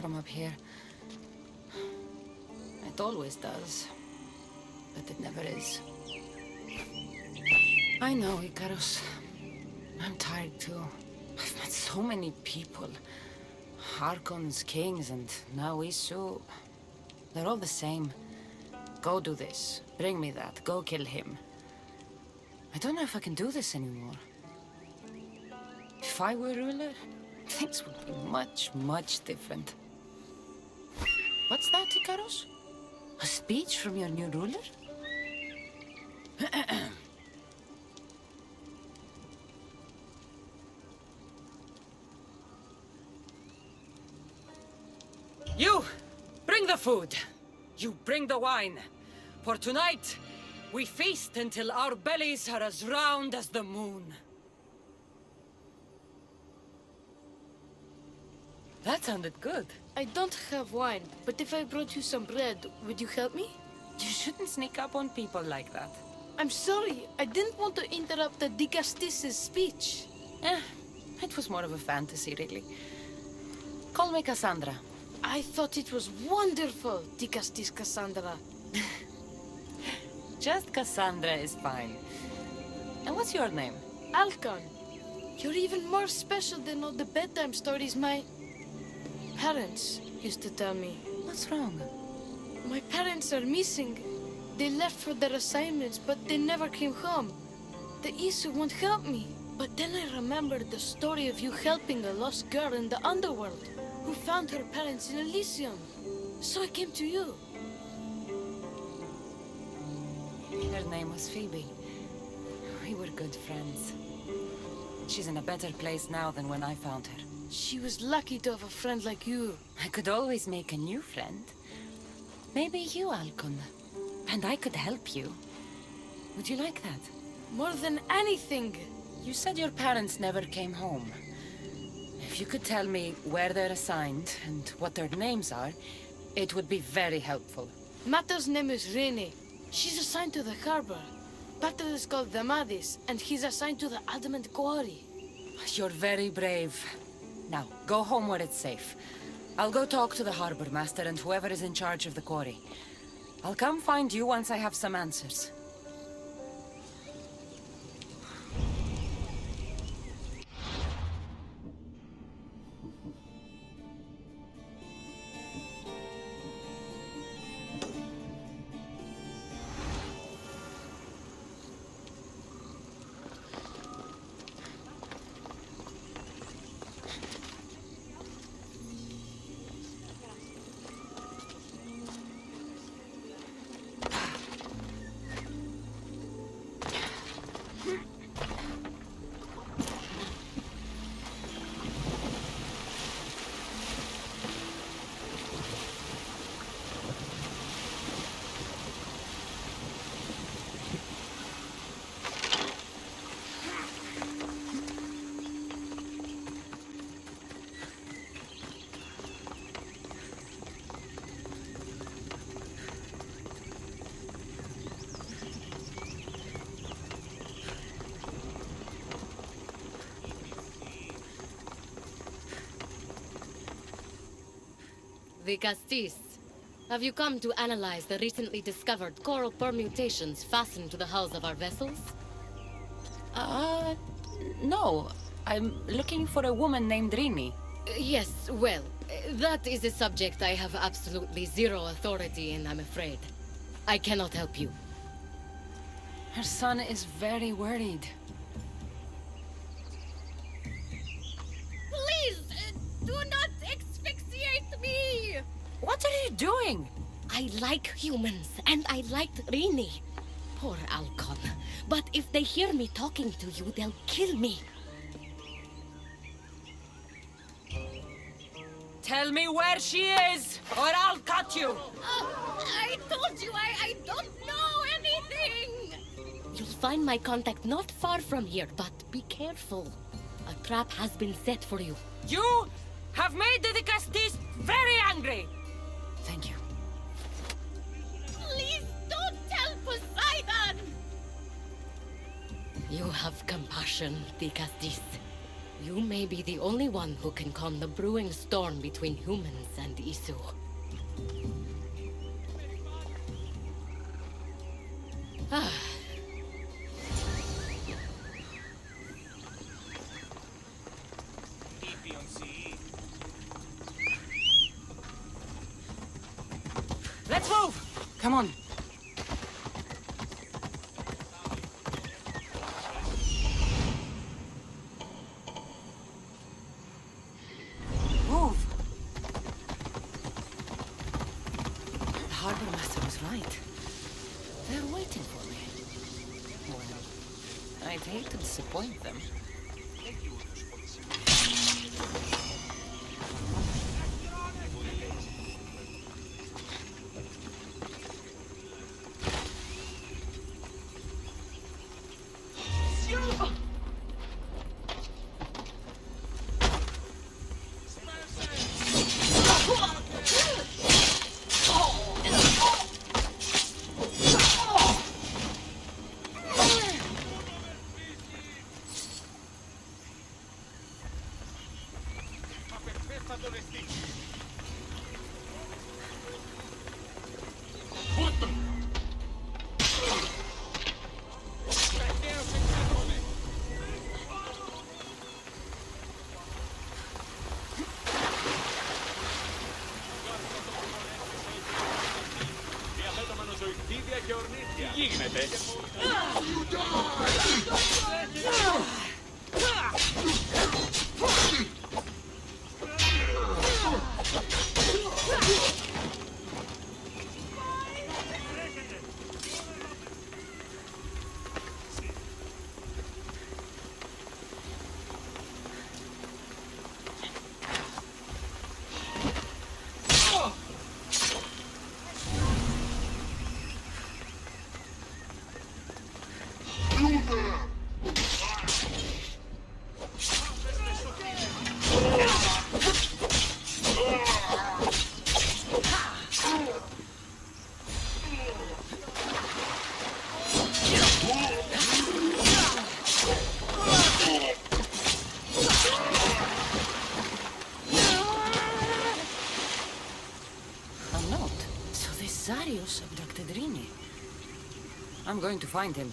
from up here. It always does, but it never is. I know, Icarus. I'm tired too. I've met so many people. Archons, kings, and now Isu. They're all the same. Go do this. Bring me that. Go kill him. I don't know if I can do this anymore. If I were ruler, things would be much, much different. What's that, Icarus? A speech from your new ruler? You! Bring the food! You bring the wine! For tonight, we feast until our bellies are as round as the moon. That sounded good. I don't have wine, but if I brought you some bread, would you help me? You shouldn't sneak up on people like that. I'm sorry, I didn't want to interrupt the Dicastis' speech. It was more of a fantasy, really. Call me Cassandra. I thought it was wonderful, Dicastis Cassandra. Just Cassandra is fine. And what's your name? Alcon. You're even more special than all the bedtime stories my parents used to tell me. What's wrong? My parents are missing. They left for their assignments, but they never came home. The Isu won't help me. But then I remembered the story of you helping a lost girl in the underworld, who found her parents in Elysium. So I came to you. Her name was Phoebe. We were good friends. She's in a better place now than when I found her. She was lucky to have a friend like you. I could always make a new friend. Maybe you, Alcon. And I could help you. Would you like that? More than anything. You said your parents never came home. If you could tell me where they're assigned and what their names are, it would be very helpful. Mata's name is Rene. She's assigned to the harbor. Pater is called Damadis, and he's assigned to the Adamant Quarry. You're very brave. Now, go home where it's safe. I'll go talk to the harbor master and whoever is in charge of the quarry. I'll come find you once I have some answers. Dicastis, have you come to analyze the recently discovered coral permutations fastened to the hulls of our vessels? No. I'm looking for a woman named Rini. Yes, well, that is a subject I have absolutely zero authority in, I'm afraid. I cannot help you. Her son is very worried. Please, do not asphyxiate me! What are you doing? I like humans, and I liked Rini. Poor Alcon. But if they hear me talking to you, they'll kill me. Tell me where she is, or I'll cut you! I told you I don't know anything! You'll find my contact not far from here, but be careful. A trap has been set for you. You have made the Dicastis very angry! Thank you. Please don't tell Poseidon! You have compassion, Dicastis. You may be the only one who can calm the brewing storm between humans and Isu. Ah. Let's move! Come on. Move! The harbor master was right. They're waiting for me. Well, I'd hate to disappoint them. Τι γίνεται? Zarius abducted Rini. I'm going to find him.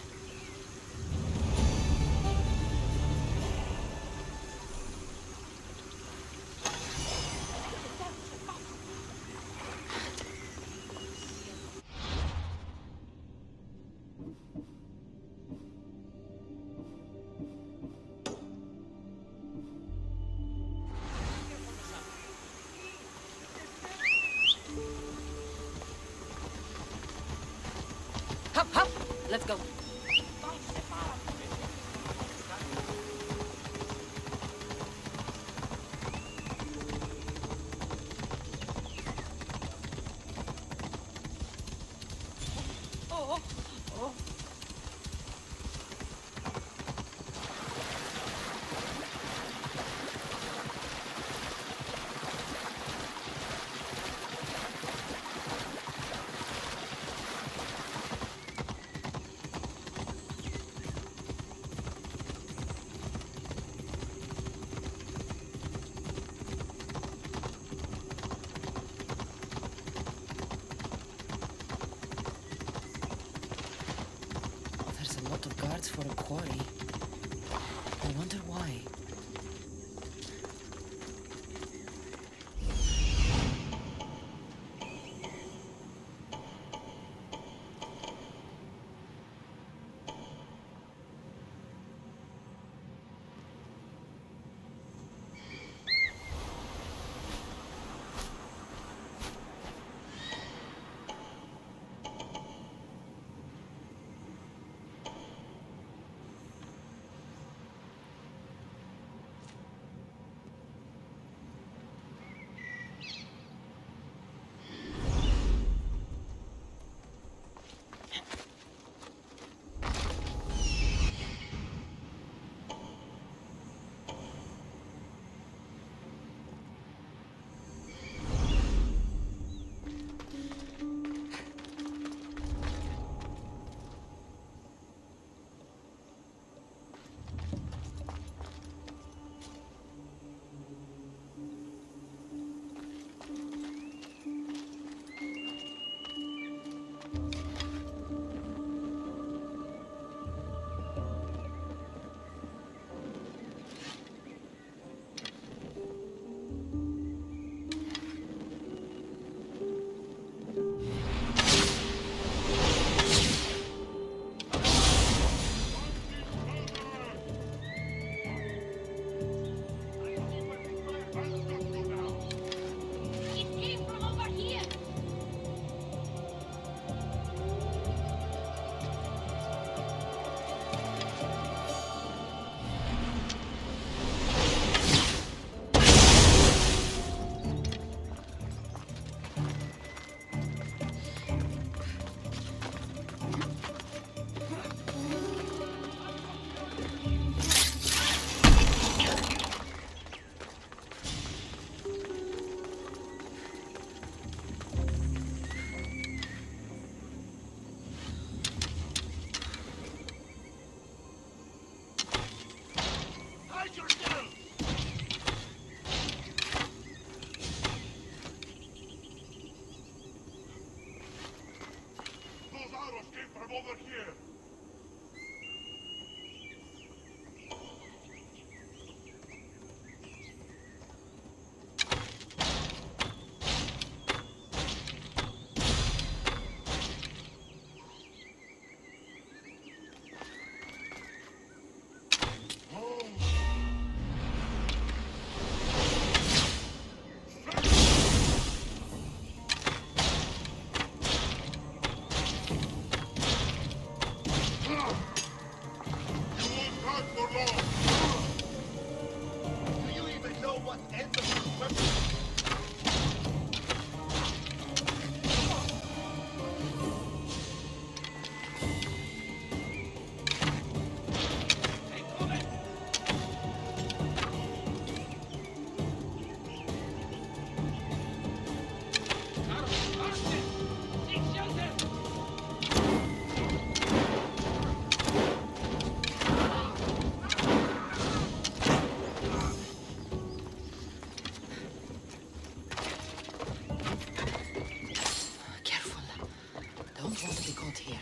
Hop, hop! Let's go. For a quarry. I wonder why. don't want to be caught here.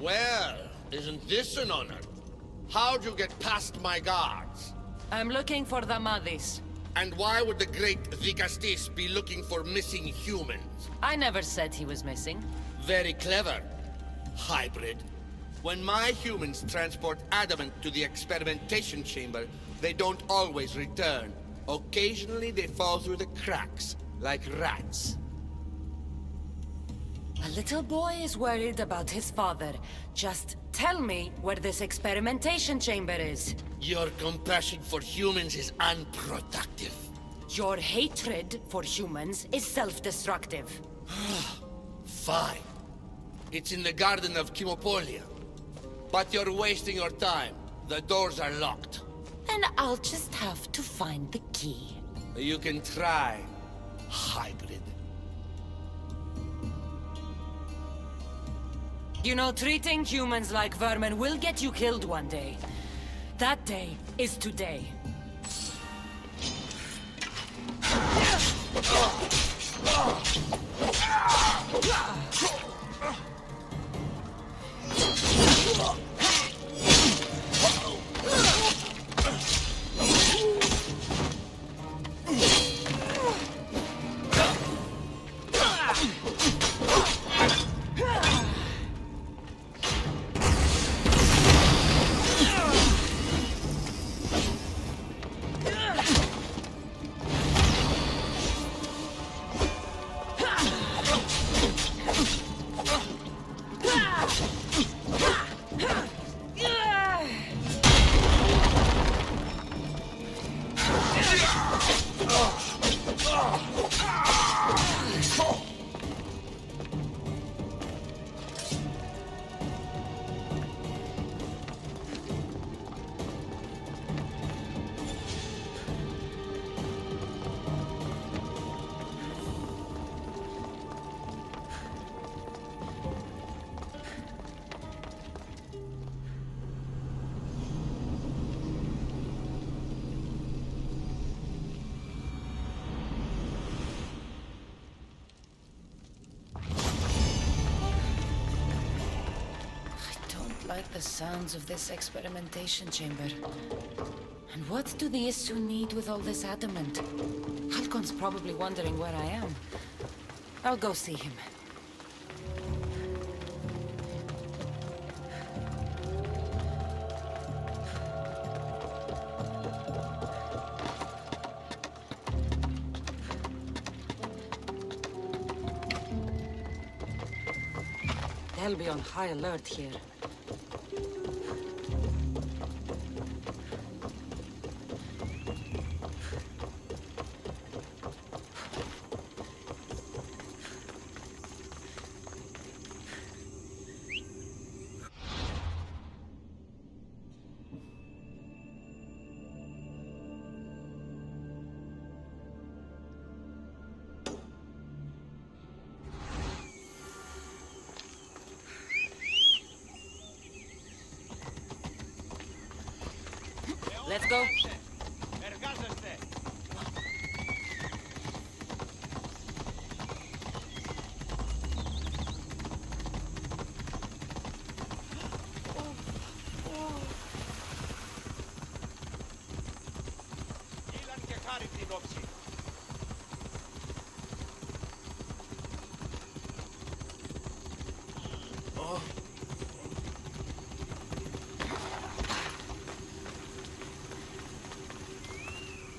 Well, isn't this an honor? How'd you get past my guards? I'm looking for the Madis. And why would the great Vikastis be looking for missing humans? I never said he was missing. Very clever. Hybrid. When my humans transport adamant to the experimentation chamber, they don't always return. Occasionally they fall through the cracks, like rats. A little boy is worried about his father. Just tell me where this experimentation chamber is. Your compassion for humans is unproductive. Your hatred for humans is self-destructive. Fine. It's in the Garden of Kimopolia. But you're wasting your time. The doors are locked. Then I'll just have to find the key. You can try, hybrid. You know, treating humans like vermin will get you killed one day. That day is today. like the sounds of this experimentation chamber. And what do the Isu need with all this adamant? Halcon's probably wondering where I am. I'll go see him. They'll be on high alert here. Let's go.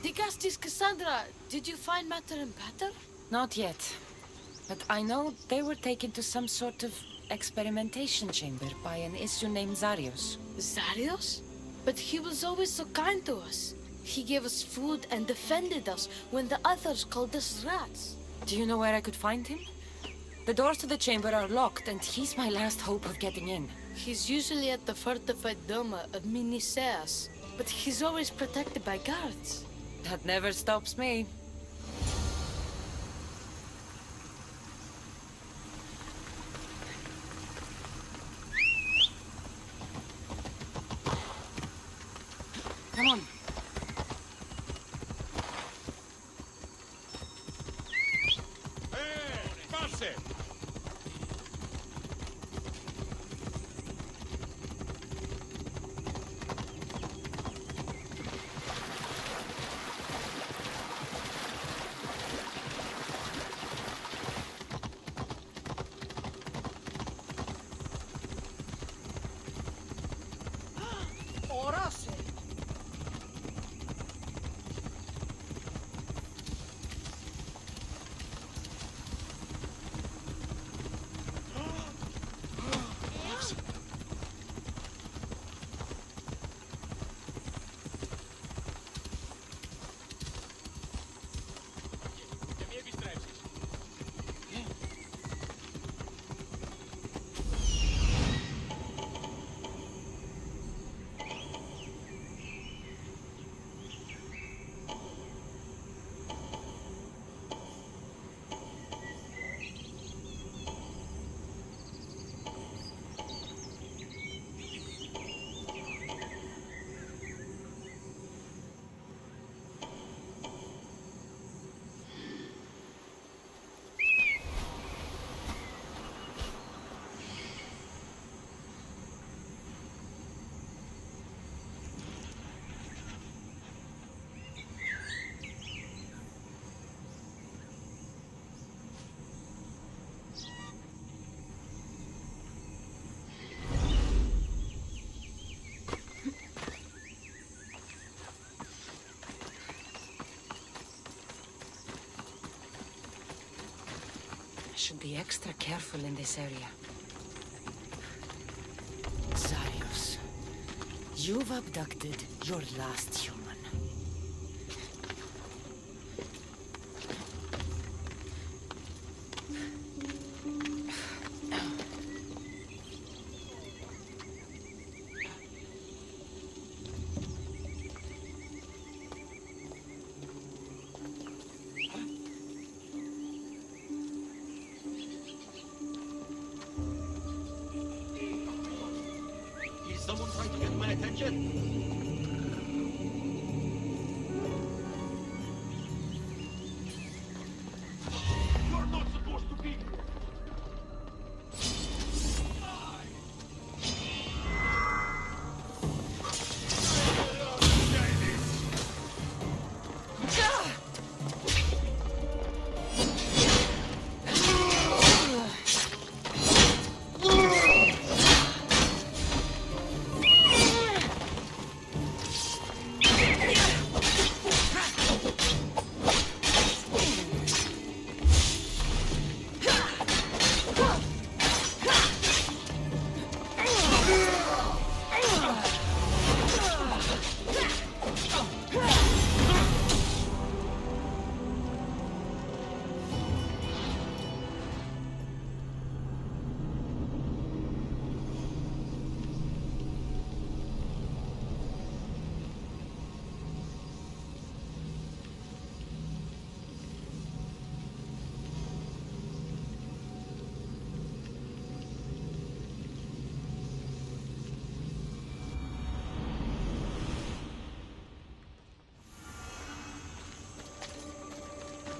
Digastis Cassandra, did you find Matter and Pater? Not yet. But I know they were taken to some sort of experimentation chamber by an Isu named Zarios. Zarios? But he was always so kind to us. He gave us food and defended us when the others called us rats. Do you know where I could find him? The doors to the chamber are locked, and he's my last hope of getting in. He's usually at the fortified Doma of Miniseas, but he's always protected by guards. That never stops me. Come on. Should be extra careful in this area. Zarios, you've abducted your last human. Someone trying to get my attention?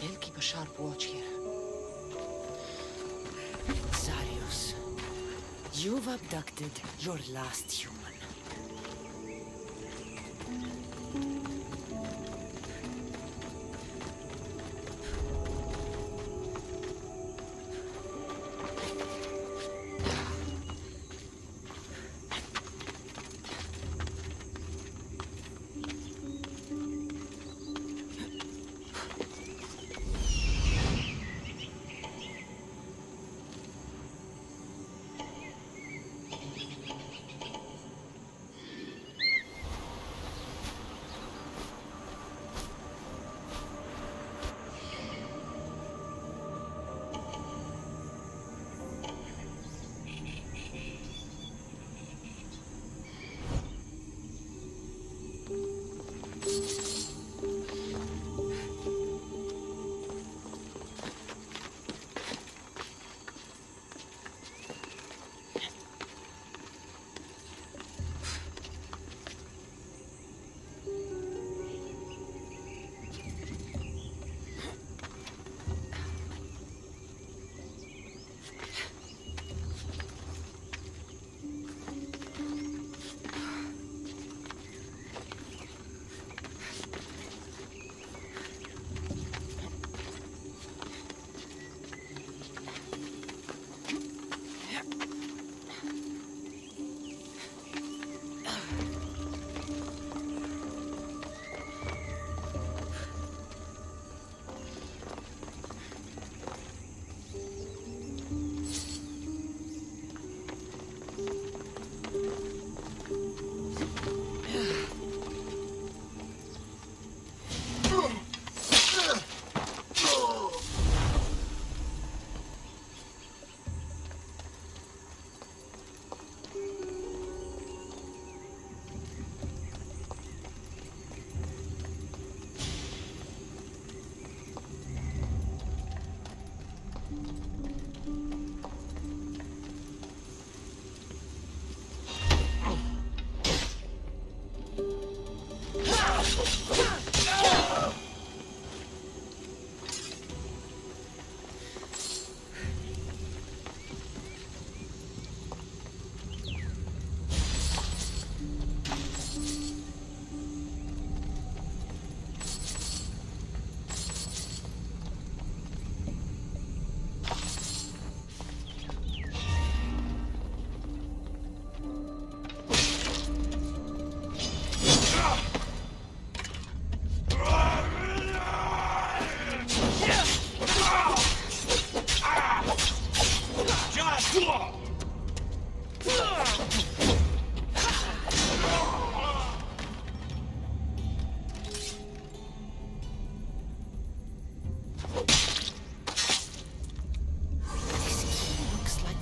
I'll keep a sharp watch here. Zarius, you've abducted your last human.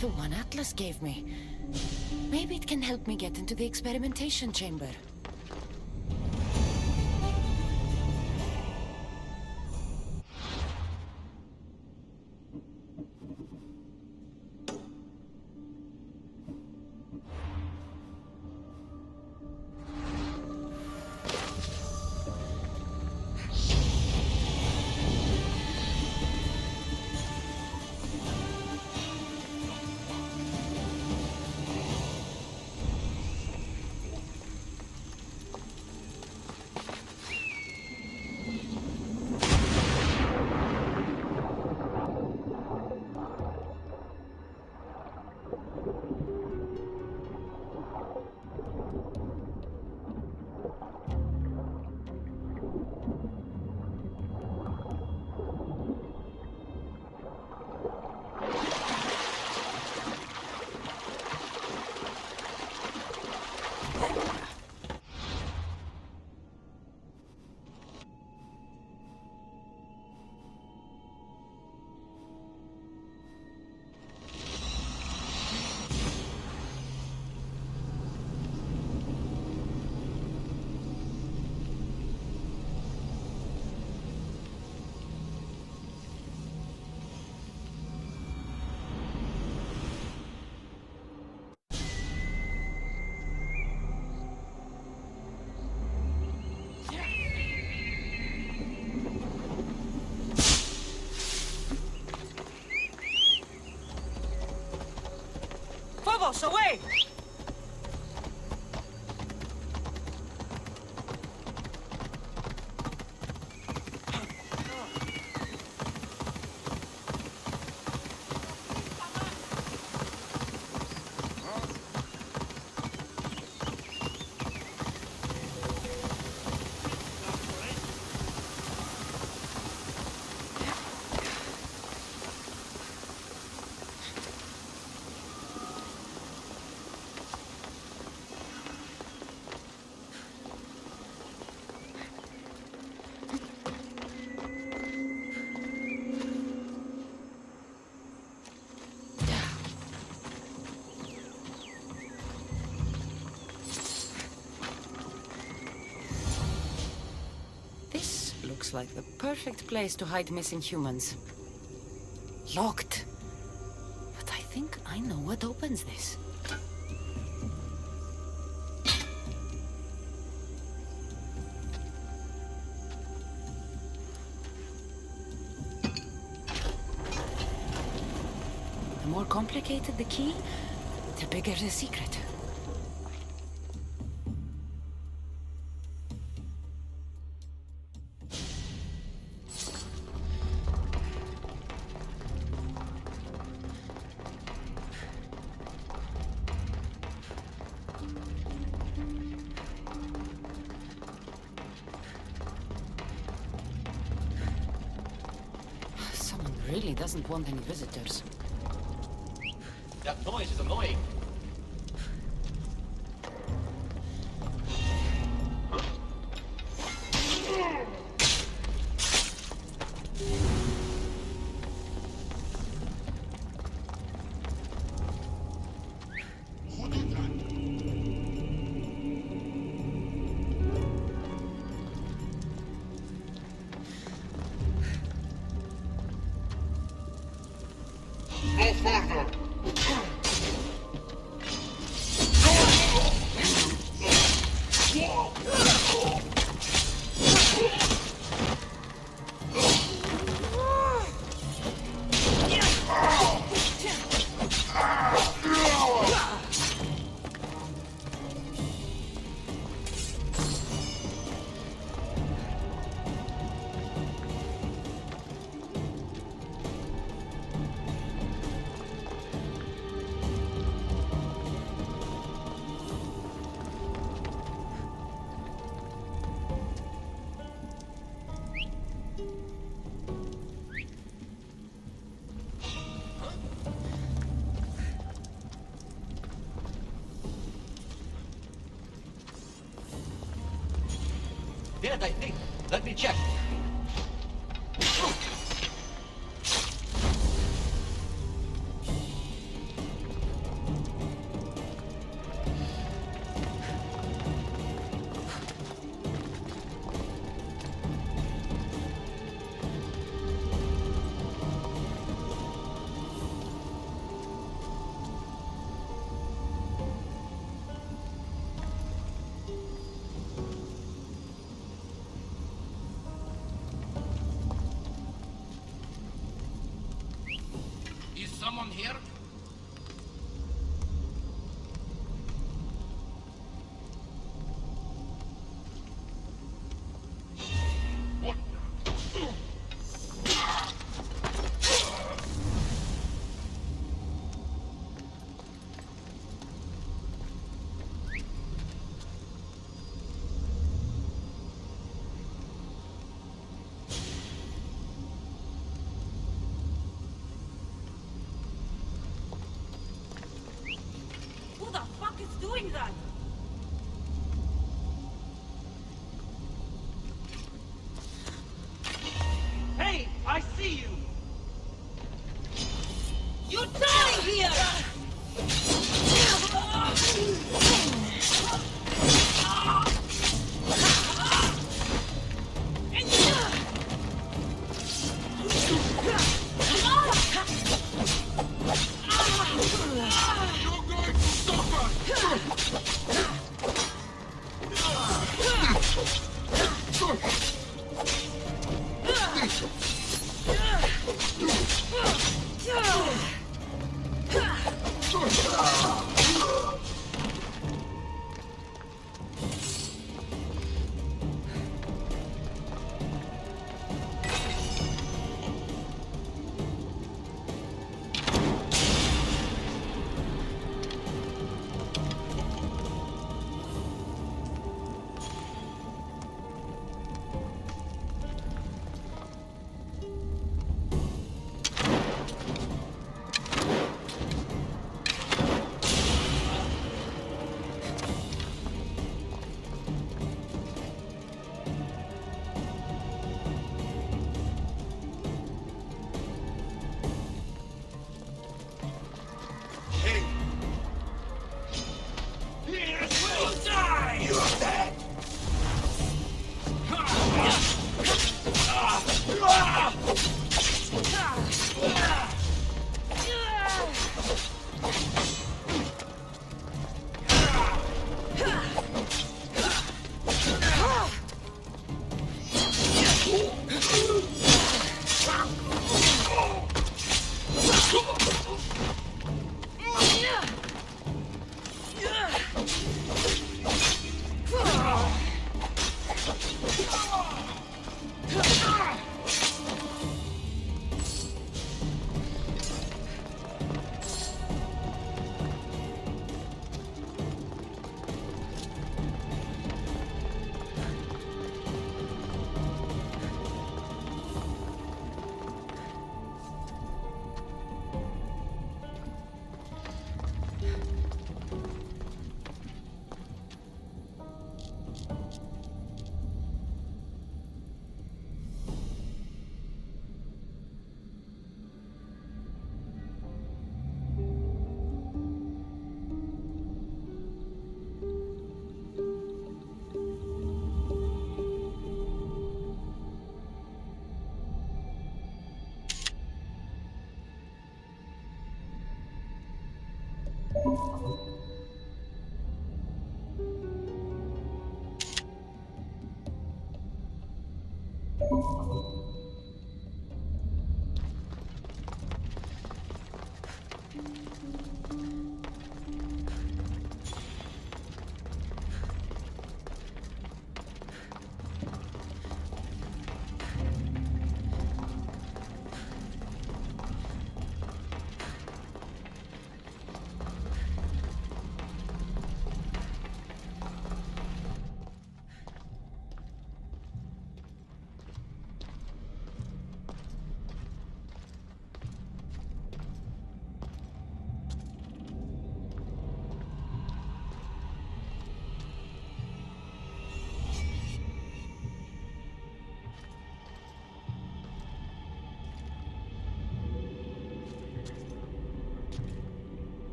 The one Atlas gave me. Maybe it can help me get into the experimentation chamber. Boss, away! This looks like the perfect place to hide missing humans. Locked. But I think I know what opens this. The more complicated the key, the bigger the secret. Someone really doesn't want any visitors. That noise is annoying. Dead, I think. Let me check. Is someone here? Who the fuck is doing that? Hey, I see you! You die here!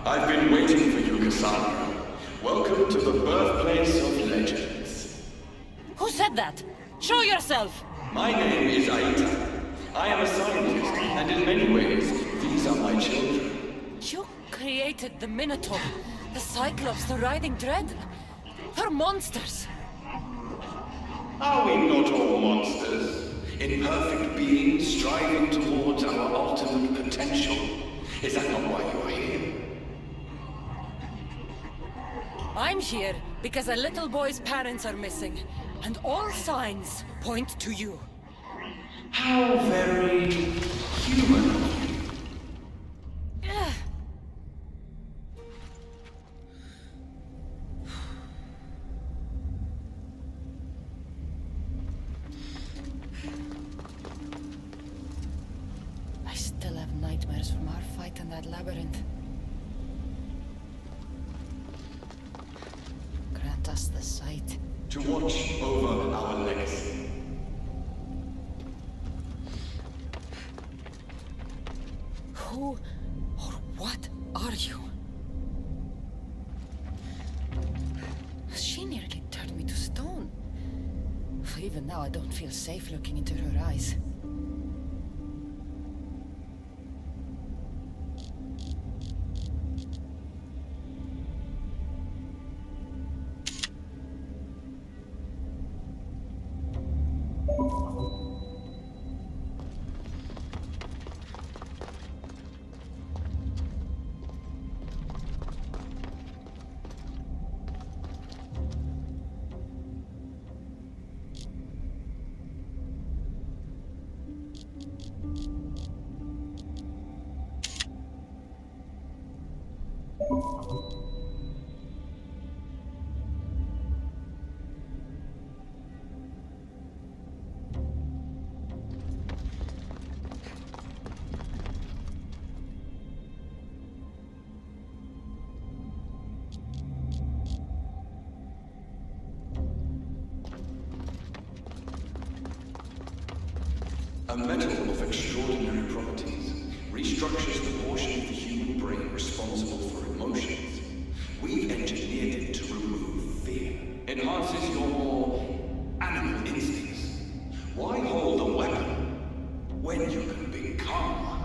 I've been waiting for you, Cassandra. Welcome to the birthplace of legends. Who said that? Show yourself! My name is Aita. I am a scientist, and in many ways, these are my children. You created the Minotaur, the Cyclops, the Riding Dread. They're monsters. Are we not all monsters? Imperfect beings striving towards our ultimate potential. Is that not why you are here? I'm here because a little boy's parents are missing, and all signs point to you. How very human of you. I still have nightmares from our fight in that labyrinth. Grant us the sight. To watch over our legacy. Who or what are you? She nearly turned me to stone. Even now, I don't feel safe looking into her eyes. A metal of extraordinary properties restructures the portion of the human brain responsible for emotions. We've engineered it to remove fear. Enhances your more animal instincts. Why hold a weapon when you can become one?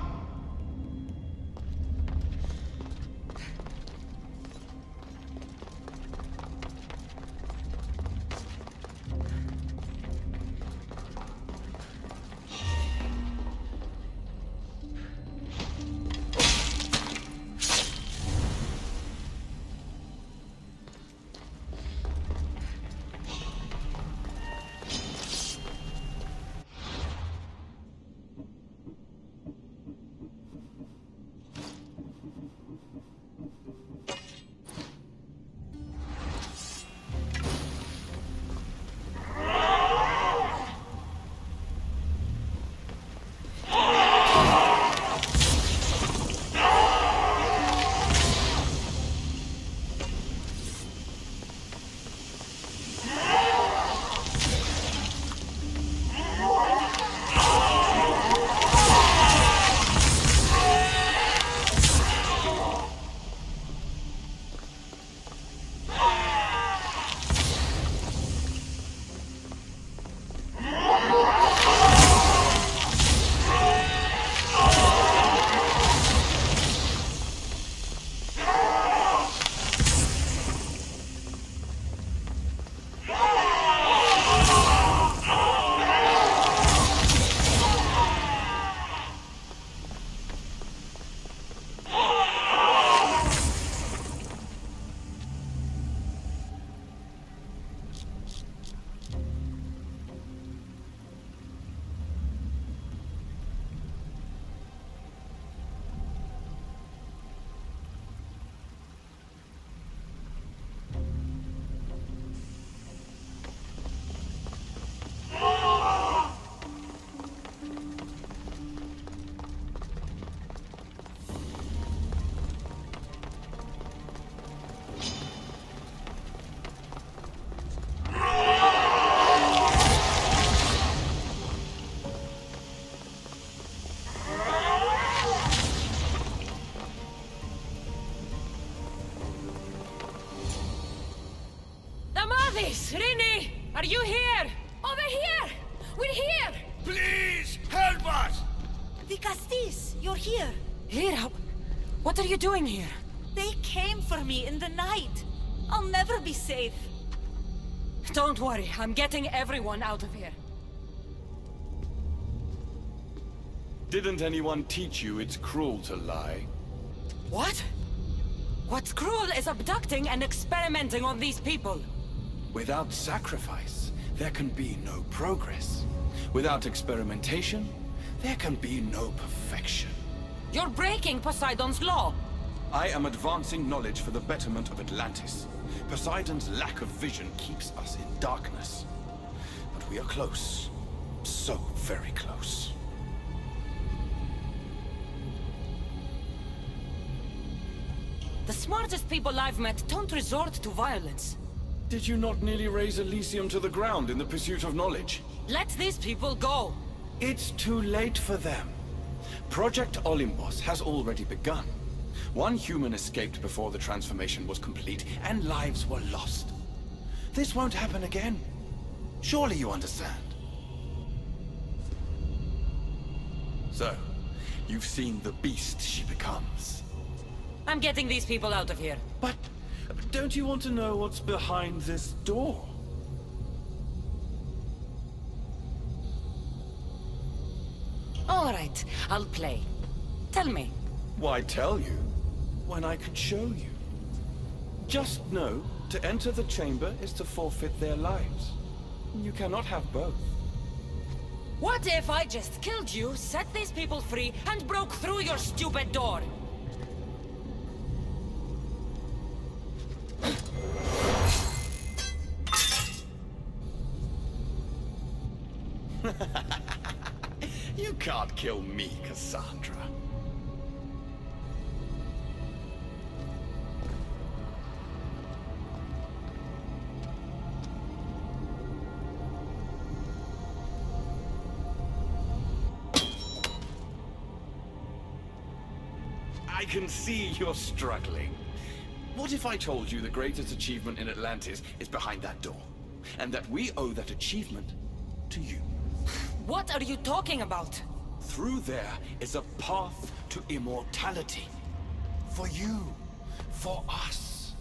Are you here? Over here! We're here! Please help us! The Castis, you're here. Lyra, what are you doing here? They came for me in the night. I'll never be safe. Don't worry, I'm getting everyone out of here. Didn't anyone teach you it's cruel to lie? What? What's cruel is abducting and experimenting on these people. Without sacrifice, there can be no progress. Without experimentation, there can be no perfection. You're breaking Poseidon's law. I am advancing knowledge for the betterment of Atlantis. Poseidon's lack of vision keeps us in darkness. But we are close. So very close. The smartest people I've met don't resort to violence. Did you not nearly raise Elysium to the ground in the pursuit of knowledge? Let these people go. It's too late for them. Project Olympus has already begun. One human escaped before the transformation was complete, and lives were lost. This won't happen again. Surely you understand. So, you've seen the beast she becomes. I'm getting these people out of here. But don't you want to know what's behind this door? All right, I'll play. Tell me. Why tell you when I could show you? Just know to enter the chamber is to forfeit their lives. You cannot have both. What if I just killed you, set these people free, and broke through your stupid door? You can't kill me, Cassandra. I can see you're struggling. What if I told you the greatest achievement in Atlantis is behind that door? And that we owe that achievement to you? What are you talking about? Through there is a path to immortality. For you. For us.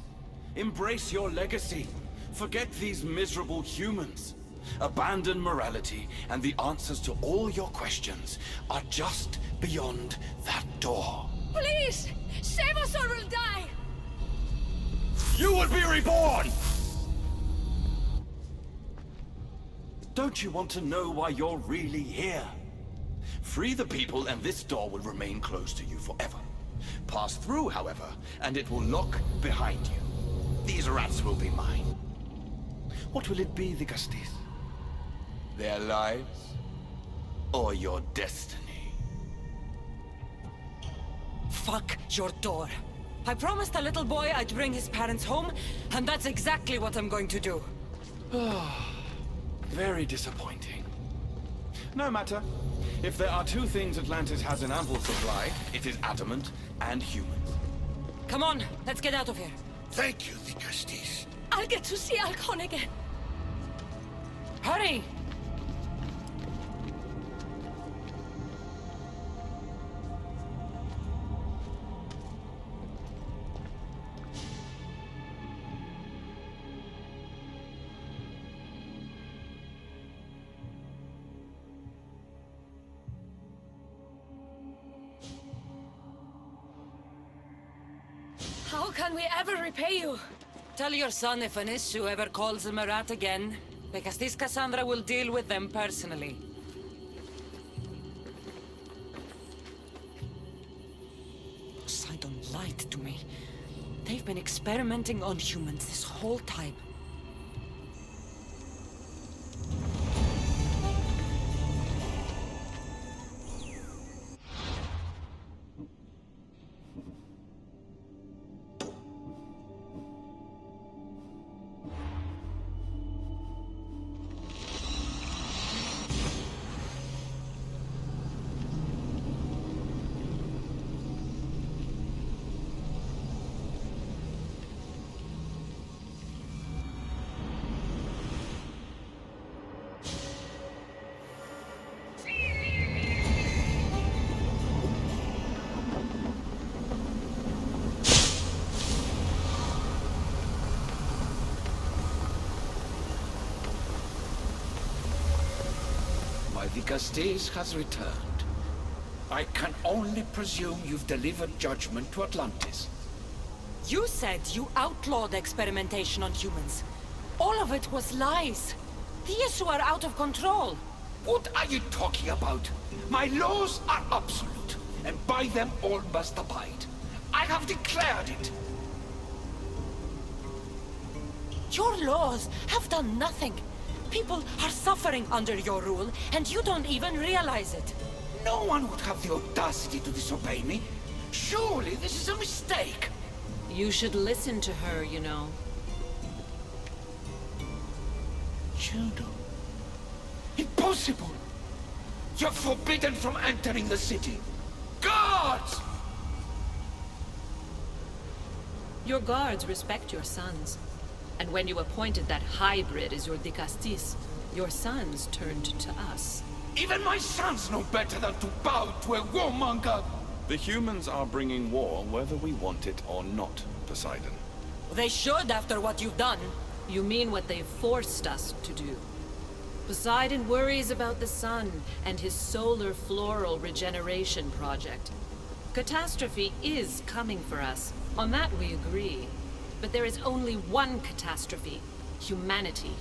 Embrace your legacy. Forget these miserable humans. Abandon morality, and the answers to all your questions are just beyond that door. Please! Save us or we'll die! You will be reborn! Don't you want to know why you're really here? Free the people and this door will remain closed to you forever. Pass through, however, and it will lock behind you. These rats will be mine. What will it be, the Castis? Their lives? Or your destiny? Fuck your door. I promised a little boy I'd bring his parents home, and that's exactly what I'm going to do. Very disappointing. No matter. If there are two things Atlantis has in ample supply, it is adamant and humans. Come on, let's get out of here. Thank you, the Castis. I'll get to see Alcon again. Hurry! How can we ever repay you? Tell your son if an issue ever calls him a rat again, because this Cassandra will deal with them personally. Poseidon lied to me. They've been experimenting on humans this whole time. why the Castes has returned. I can only presume you've delivered judgment to Atlantis. You said you outlawed experimentation on humans. All of it was lies. The issue are out of control. What are you talking about? My laws are absolute, and by them all must abide. I have declared it. Your laws have done nothing. People are suffering under your rule, and you don't even realize it. No one would have the audacity to disobey me. Surely this is a mistake. You should listen to her, you know. Juno. Impossible! You're forbidden from entering the city. Guards! Your guards respect your sons. And when you appointed that hybrid as your Dicastis, your sons turned to us. Even my sons know better than to bow to a warmonger! The humans are bringing war whether we want it or not, Poseidon. They should after what you've done. You mean what they've forced us to do. Poseidon worries about the sun and his solar floral regeneration project. Catastrophe is coming for us. On that we agree. But there is only one catastrophe. Humanity.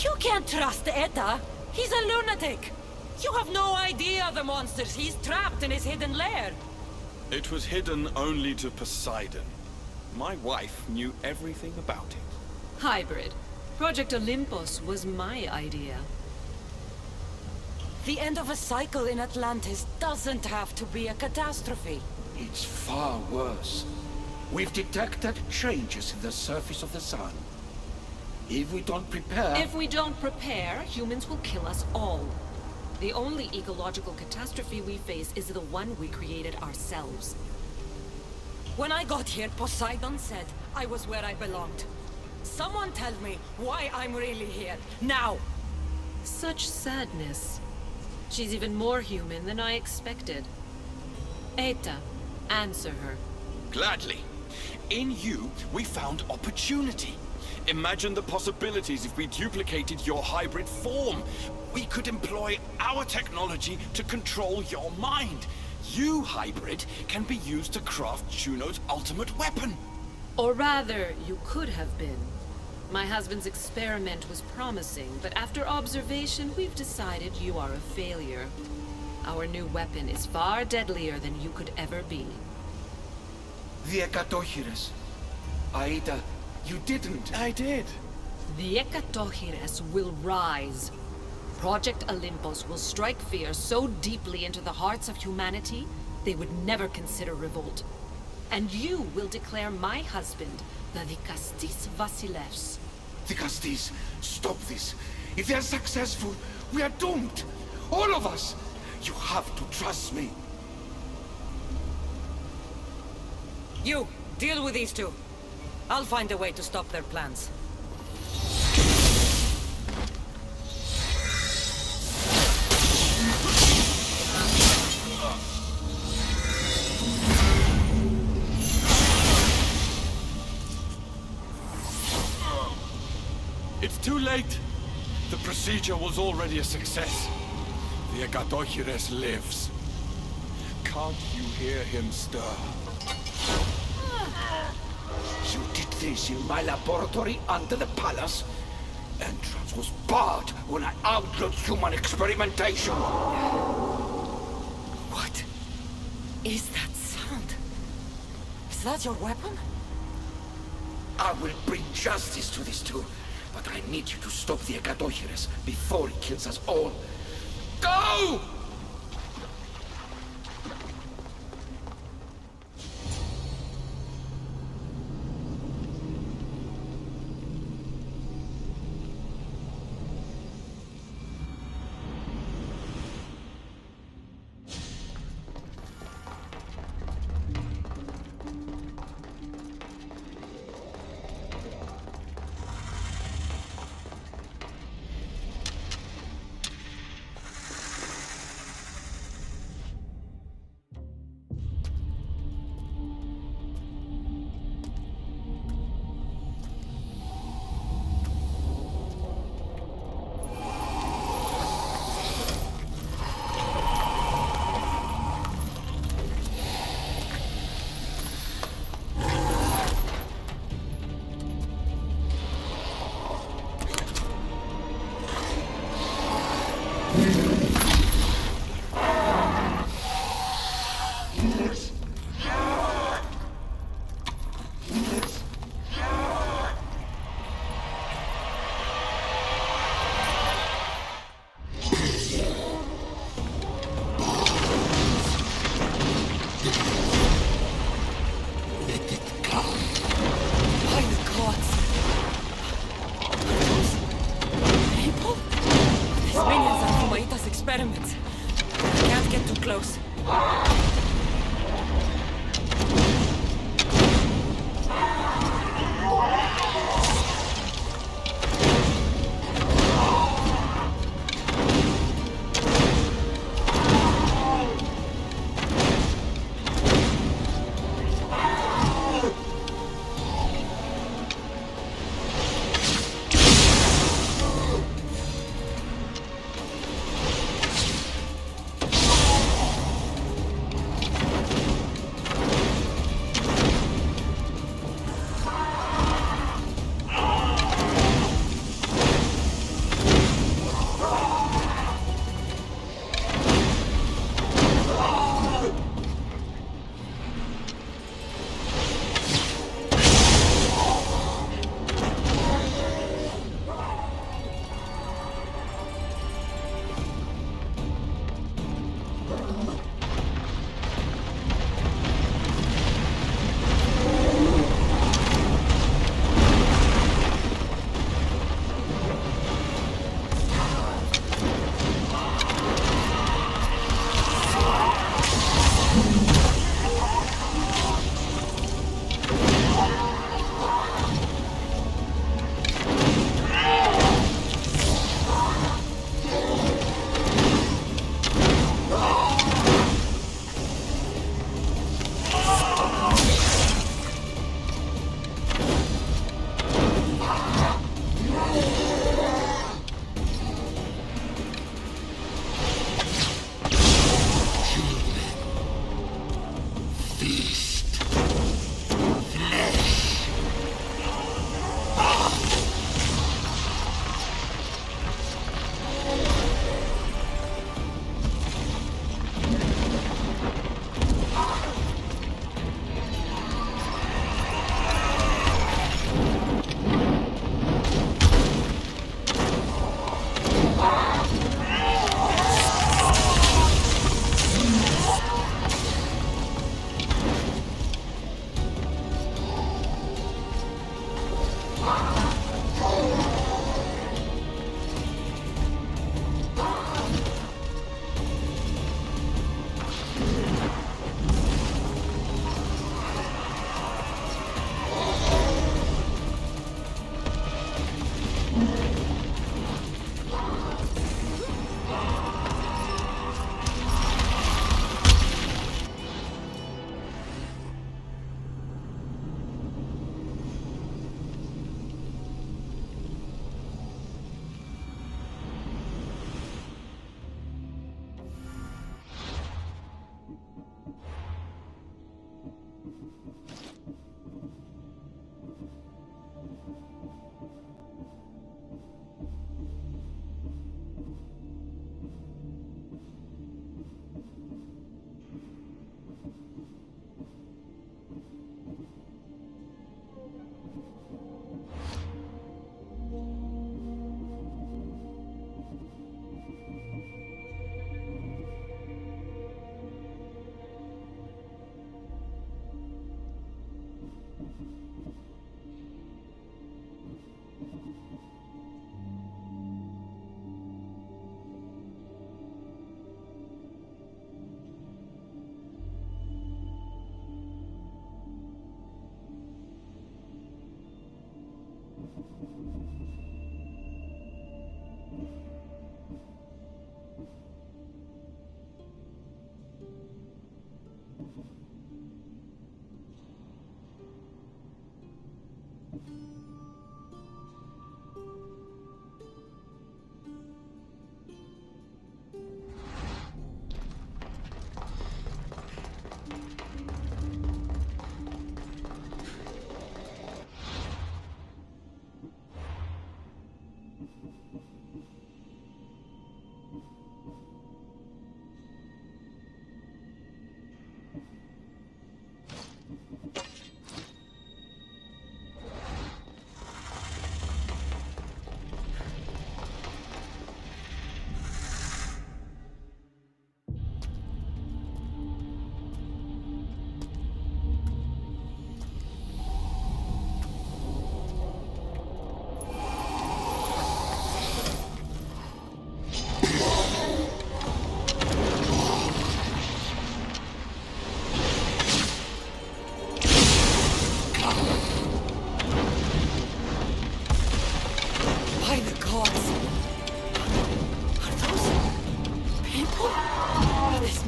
You can't trust Eta. He's a lunatic. You have no idea the monsters he's trapped in his hidden lair. It was hidden only to Poseidon. My wife knew everything about it. Hybrid. Project Olympus was my idea. The end of a cycle in Atlantis doesn't have to be a catastrophe. It's far worse. We've detected changes in the surface of the sun. If we don't prepare... If we don't prepare, humans will kill us all. The only ecological catastrophe we face is the one we created ourselves. When I got here, Poseidon said I was where I belonged. Someone tell me why I'm really here, now! Such sadness. She's even more human than I expected. Eta, answer her. Gladly. In you, we found opportunity. Imagine the possibilities if we duplicated your hybrid form. We could employ our technology to control your mind. You, hybrid, can be used to craft Juno's ultimate weapon. Or rather, you could have been. My husband's experiment was promising, but after observation, we've decided you are a failure. Our new weapon is far deadlier than you could ever be. The Ekatochires. Aida, you didn't. I did. The Ekatochires will rise. Project Olympus will strike fear so deeply into the hearts of humanity, they would never consider revolt. And you will declare my husband the Dicastis Vasilevs. Dicastis, stop this. If they're successful, we are doomed. All of us. You have to trust me. You, deal with these two. I'll find a way to stop their plans. It's too late. The procedure was already a success. The Ekatochires lives. Can't you hear him stir? You did this in my laboratory under the palace. Entrance was barred when I outlawed human experimentation. What is that sound? Is that your weapon? I will bring justice to these two, but I need you to stop the Ekatochires before he kills us all. Go! pyramids. I can't get too close.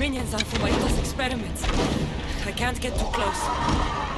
companions are for Maita's experiments. I can't get too close.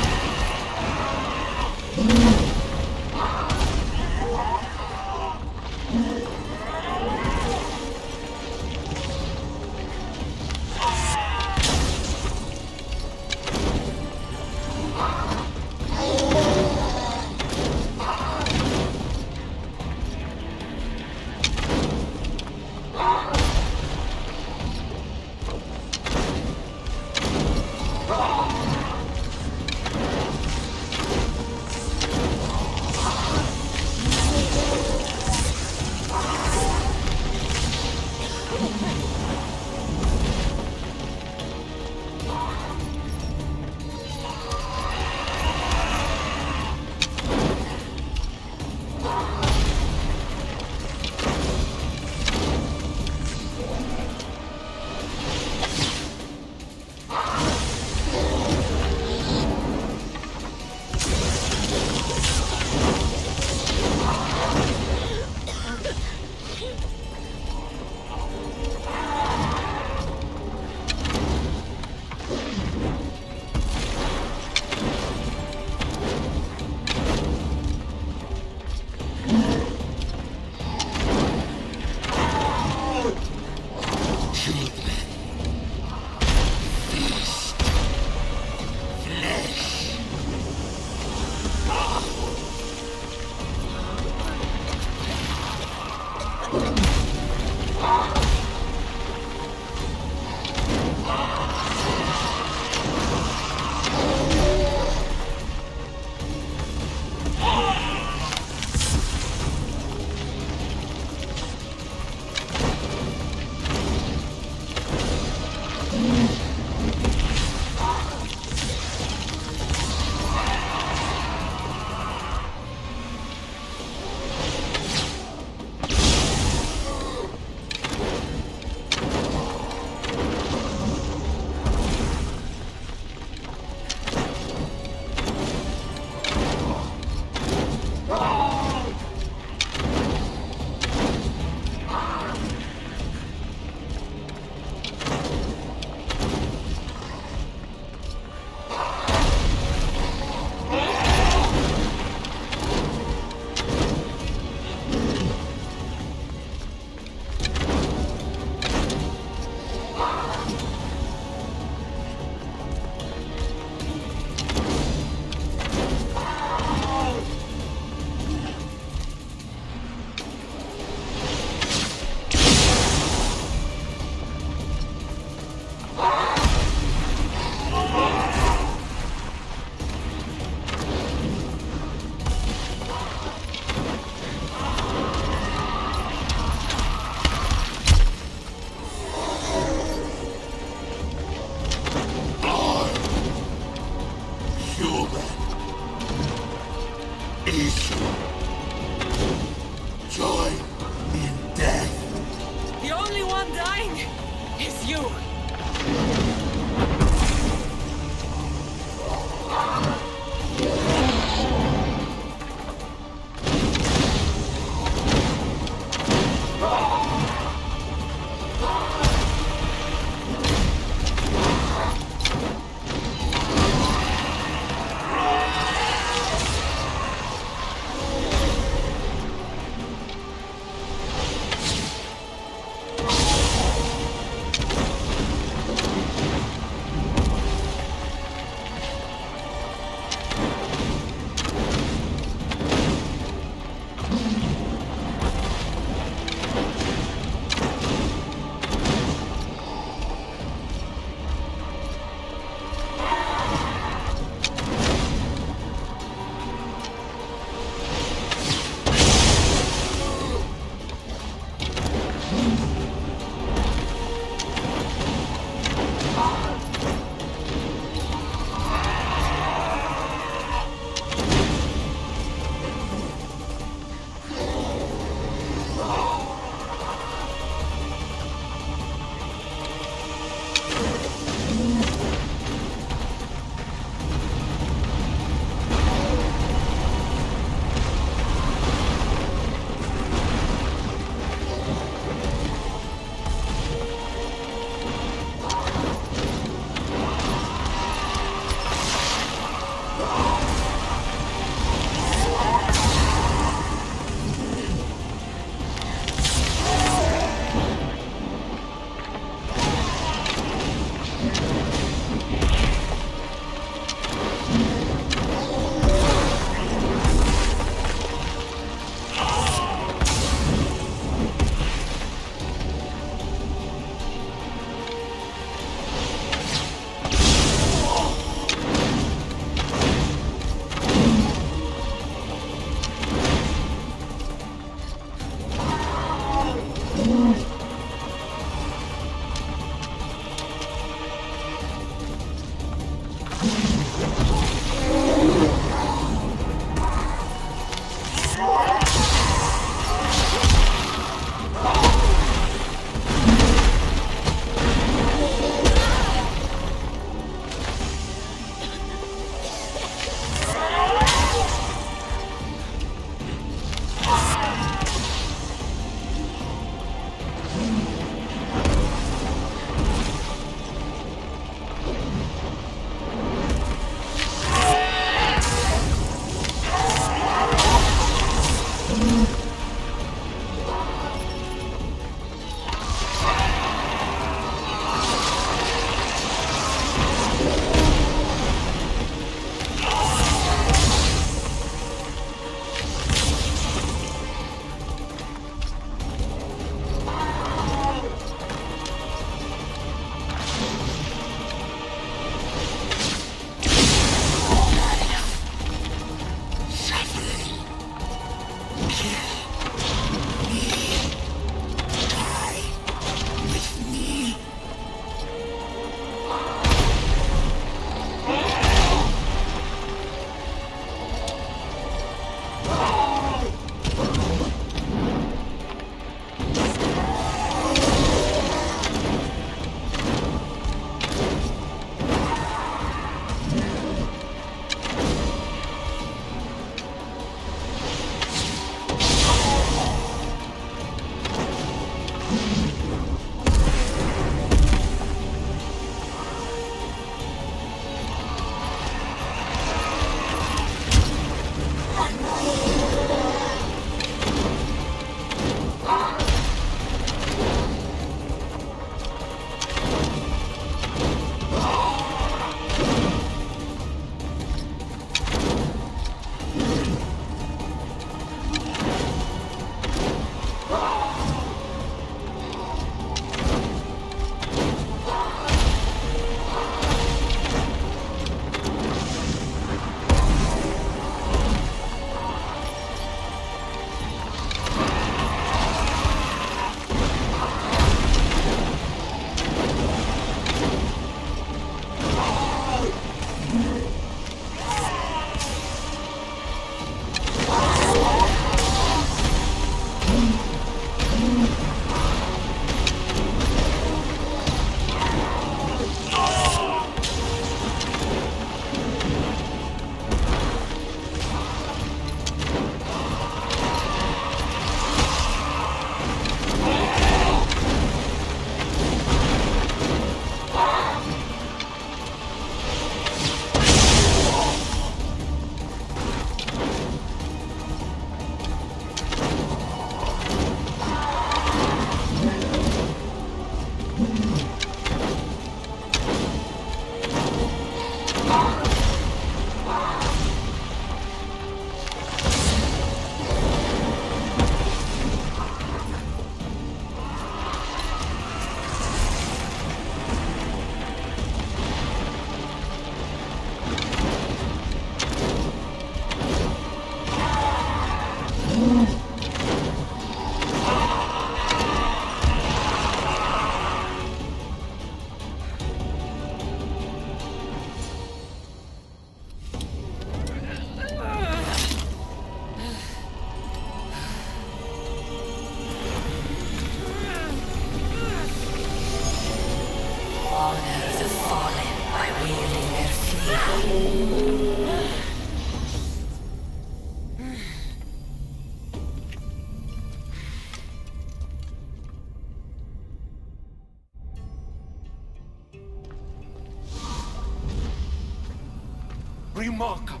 Remarkable.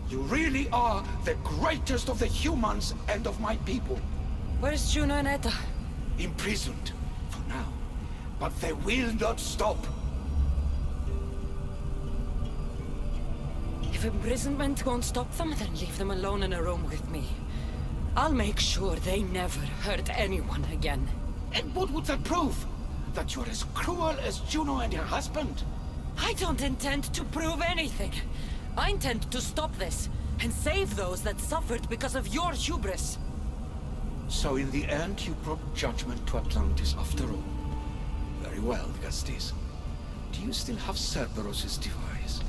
You really are the greatest of the humans and of my people. Where's Juno and Etta? Imprisoned, for now. But they will not stop. If imprisonment won't stop them, then leave them alone in a room with me. I'll make sure they never hurt anyone again. And what would that prove? That you're as cruel as Juno and her husband? I don't intend to prove anything. I intend to stop this, and save those that suffered because of your hubris. So in the end, you brought judgment to Atlantis after all. Very well, Gastis. Do you still have Cerberus' device?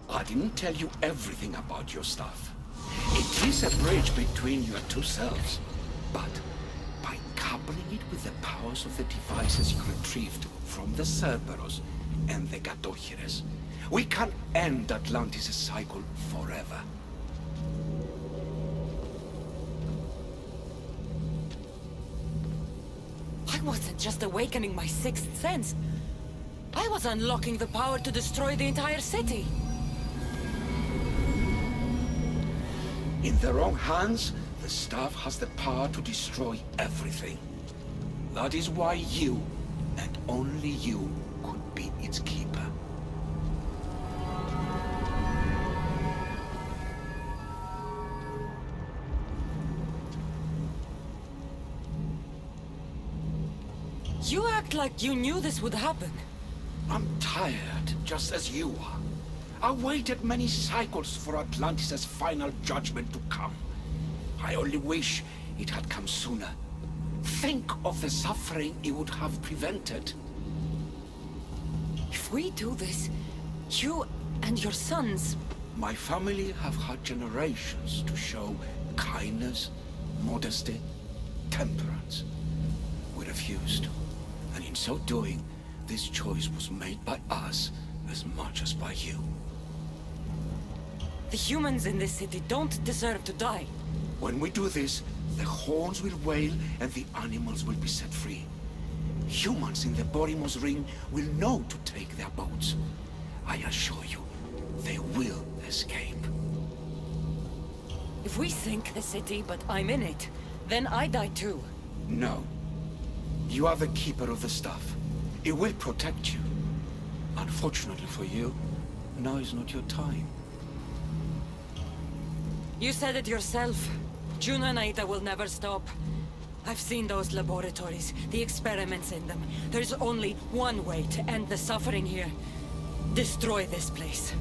I didn't tell you everything about your stuff. It is a bridge between your two selves. But by coupling it with the powers of the devices you retrieved from the Cerberus and the Gatohires, we can end Atlantis' cycle forever. I wasn't just awakening my sixth sense. I was unlocking the power to destroy the entire city. In the wrong hands, the staff has the power to destroy everything. That is why you, and only you, could be its keeper. You act like you knew this would happen. I'm tired, just as you are. I waited many cycles for Atlantis' final judgment to come. I only wish it had come sooner. Think of the suffering it would have prevented. If we do this, you and your sons... My family have had generations to show kindness, modesty, temperance. We refused. And in so doing, this choice was made by us as much as by you. The humans in this city don't deserve to die. When we do this, the horns will wail and the animals will be set free. Humans in the Borimos Ring will know to take their boats. I assure you, they will escape. If we sink the city, but I'm in it, then I die too. No. You are the keeper of the stuff. It will protect you. Unfortunately for you, now is not your time. You said it yourself. Juno and Aida will never stop. I've seen those laboratories, the experiments in them. There's only one way to end the suffering here. Destroy this place.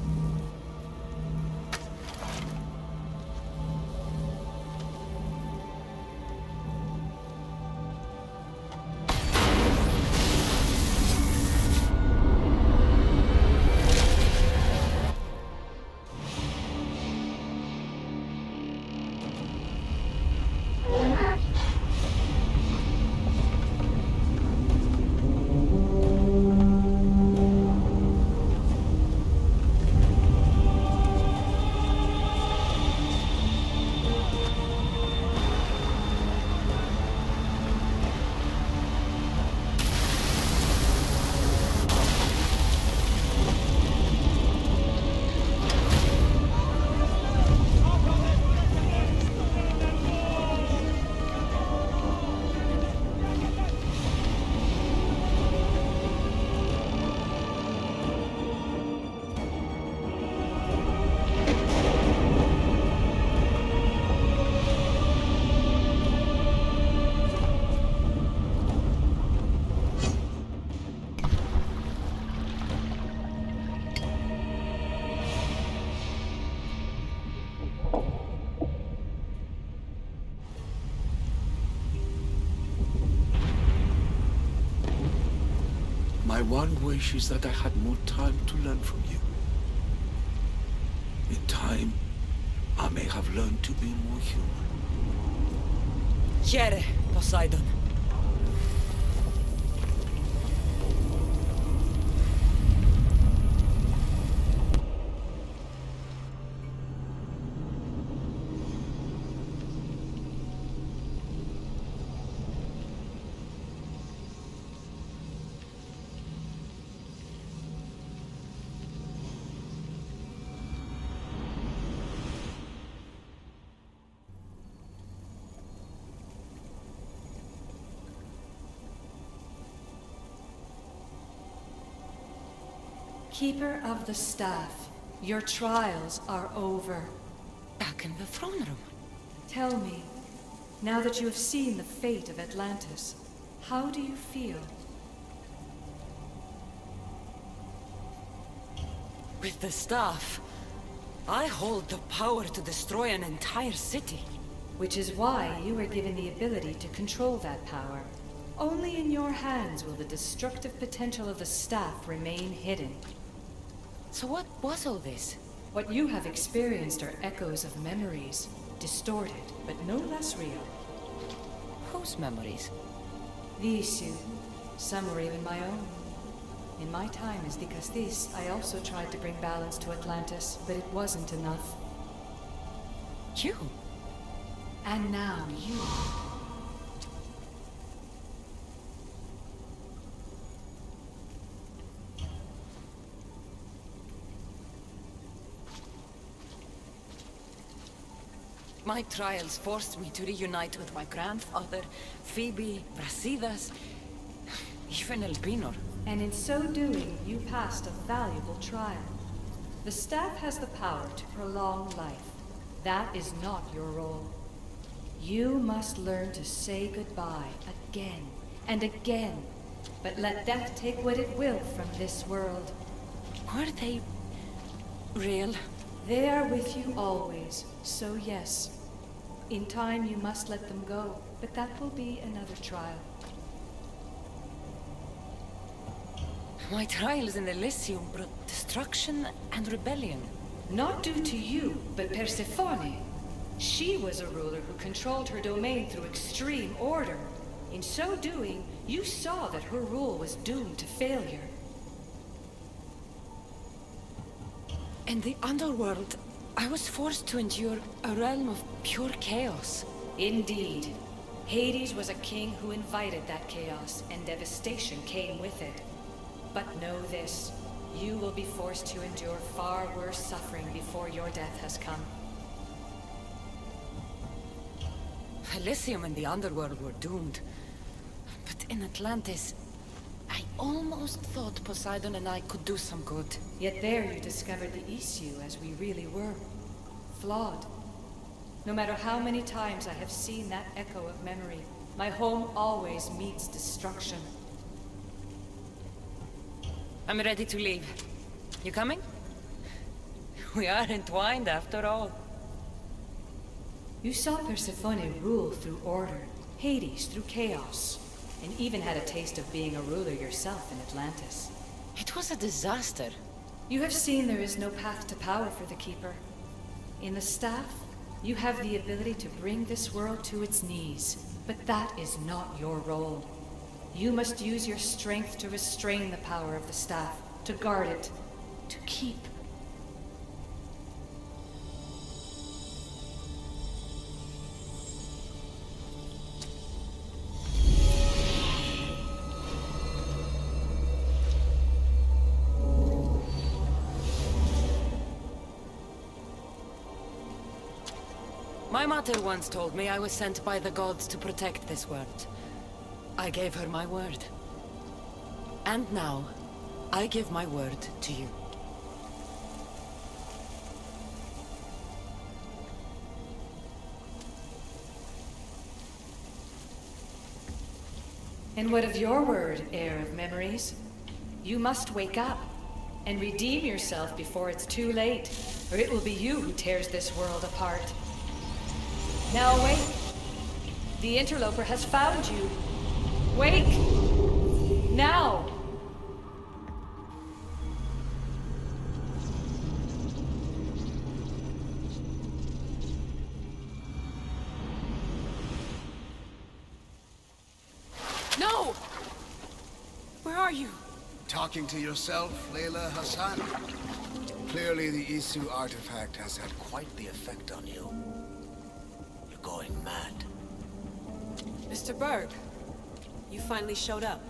My one wish is that I had more time to learn from you. In time, I may have learned to be more human. Here, Poseidon. Keeper of the Staff, your trials are over. Back in the throne room. Tell me, now that you have seen the fate of Atlantis, how do you feel? With the staff, I hold the power to destroy an entire city. Which is why you were given the ability to control that power. Only in your hands will the destructive potential of the staff remain hidden. So what was all this? What you have experienced are echoes of memories, distorted, but no less real. Whose memories? These two. Some were even my own. In my time as Dikastis, I also tried to bring balance to Atlantis, but it wasn't enough. You? And now you. My trials forced me to reunite with my grandfather, Phoebe, Brasidas, even Elpinor. And in so doing, you passed a valuable trial. The staff has the power to prolong life. That is not your role. You must learn to say goodbye again and again, but let death take what it will from this world. Were they real? They are with you always, so yes. In time you must let them go, but that will be another trial. My trials in Elysium brought destruction and rebellion. Not due to you, but Persephone. She was a ruler who controlled her domain through extreme order. In so doing, you saw that her rule was doomed to failure. In the underworld, I was forced to endure a realm of pure chaos. Indeed. Hades was a king who invited that chaos, and devastation came with it. But know this, you will be forced to endure far worse suffering before your death has come. Elysium and the underworld were doomed. But in Atlantis, I almost thought Poseidon and I could do some good. Yet there you discovered the issue as we really were. Flawed. No matter how many times I have seen that echo of memory, my home always meets destruction. I'm ready to leave. You coming? We are entwined after all. You saw Persephone rule through order, Hades through chaos, and even had a taste of being a ruler yourself in Atlantis. It was a disaster. You have seen there is no path to power for the Keeper. In the staff, you have the ability to bring this world to its knees, but that is not your role. You must use your strength to restrain the power of the staff, to guard it, to keep. My mother once told me I was sent by the gods to protect this world. I gave her my word. And now, I give my word to you. And what of your word, heir of memories? You must wake up and redeem yourself before it's too late, or it will be you who tears this world apart. Now awake! The interloper has found you. Wake! Now! talking to yourself, Layla Hassan? Clearly the Isu artifact has had quite the effect on you. You're going mad. Mr. Berg, you finally showed up.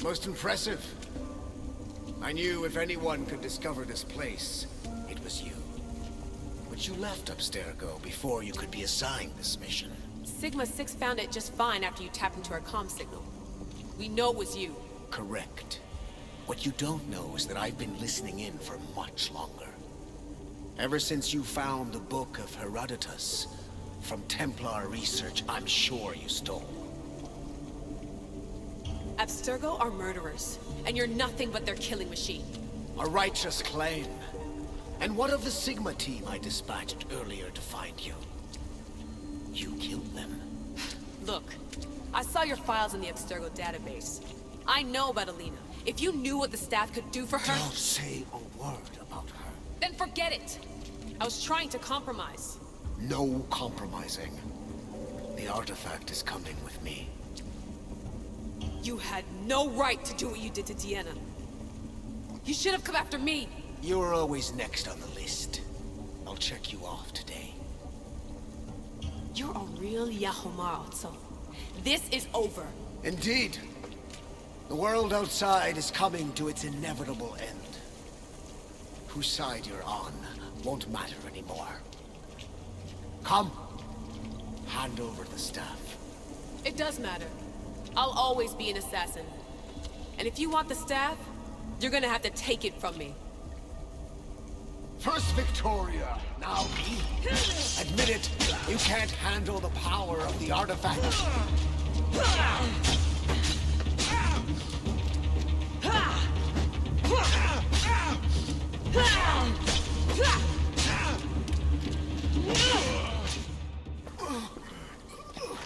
Most impressive. I knew if anyone could discover this place, it was you. But you left Abstergo before you could be assigned this mission. Sigma 6 found it just fine after you tapped into our comm signal. We know it was you. Correct. What you don't know is that I've been listening in for much longer. Ever since you found the Book of Herodotus, from Templar research I'm sure you stole. Abstergo are murderers, and you're nothing but their killing machine. A righteous claim. And what of the Sigma team I dispatched earlier to find you? You killed them. Look, I saw your files in the Abstergo database. I know about Alina. If you knew what the staff could do for her... Don't say a word about her. Then forget it! I was trying to compromise. No compromising. The artifact is coming with me. You had no right to do what you did to Deanna. You should have come after me! You were always next on the list. I'll check you off today. You're a real Yahomar, Otso. This is over. Indeed. The world outside is coming to its inevitable end. Whose side you're on won't matter anymore. Come. Hand over the staff. It does matter. I'll always be an assassin. And if you want the staff, you're gonna have to take it from me. First Victoria, now me. Admit it, you can't handle the power of the artifact.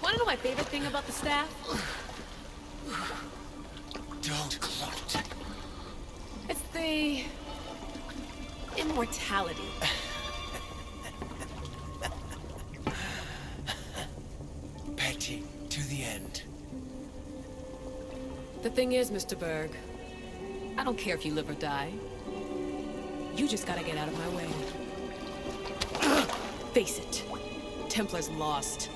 Wanna know my favorite thing about the staff? Don't gloat. It's the... immortality. Petty to the end. The thing is, Mr. Berg, I don't care if you live or die. You just gotta get out of my way. Face it, Templar's lost.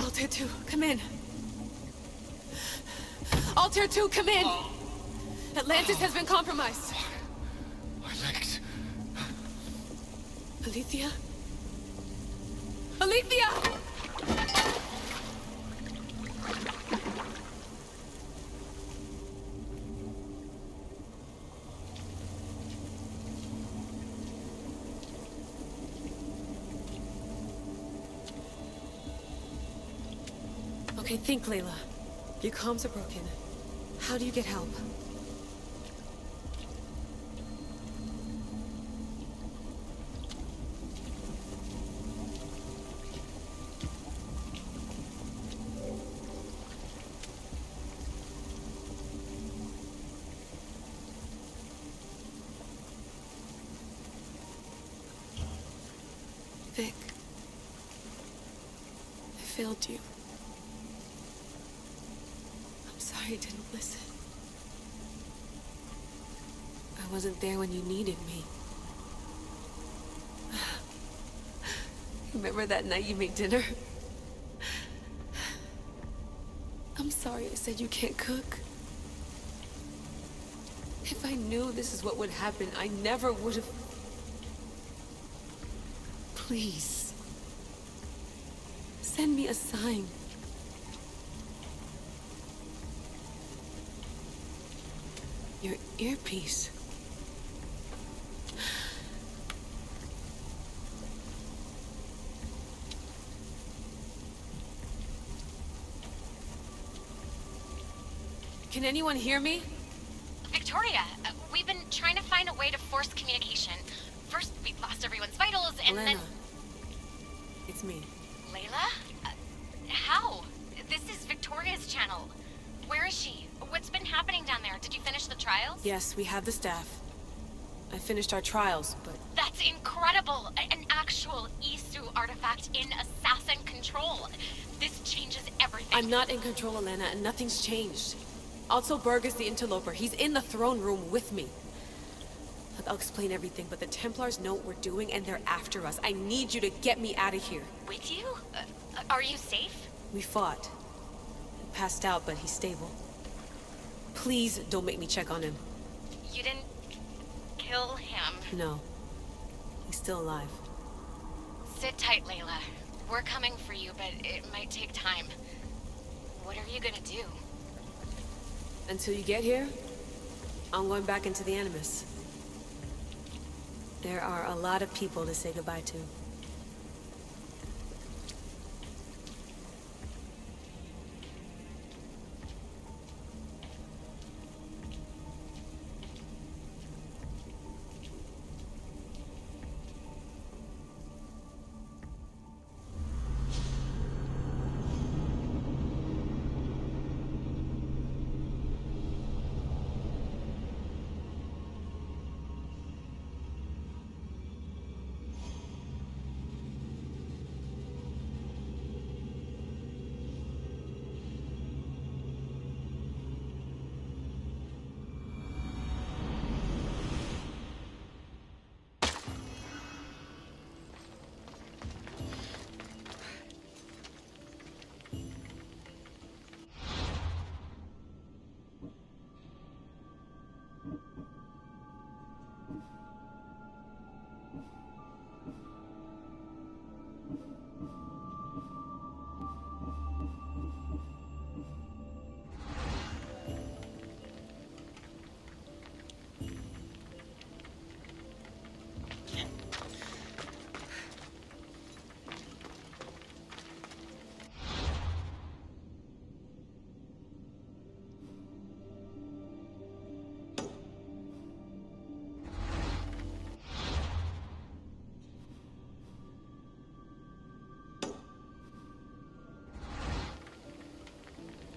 Altair 2, come in. Altair 2, come in! Atlantis has been compromised. My legs. Alethea? Alethea! Okay, think, Layla. Your comms are broken. How do you get help? Vic, I failed you. I'm sorry I didn't listen. I wasn't there when you needed me. Remember that night you made dinner? I'm sorry I said you can't cook. If I knew this is what would happen, I never would have... Please. Send me a sign. Your earpiece. Can anyone hear me? Victoria, we've been trying to find a way way to force communication. First, we lost everyone's vitals, and Elena. then... It's me. Layla? How? This is Victoria's channel. Where is she? What's been happening down there? Did you finish the trials? Yes, we have the staff. I finished our trials, but... That's incredible! An actual Isu artifact in assassin control. This changes everything. I'm not in control, Elena, and nothing's changed. Also, Berg is the interloper. He's in the throne room with me. Look, I'll explain everything, but the Templars know what we're doing, and they're after us. I need you to get me out of here. With you? Are you safe? We fought. He passed out, but he's stable. Please don't make me check on him. You didn't kill him. No. He's still alive. Sit tight, Layla. We're coming for you, but it might take time. What are you gonna do? Until you get here, I'm going back into the Animus. There are a lot of people to say goodbye to.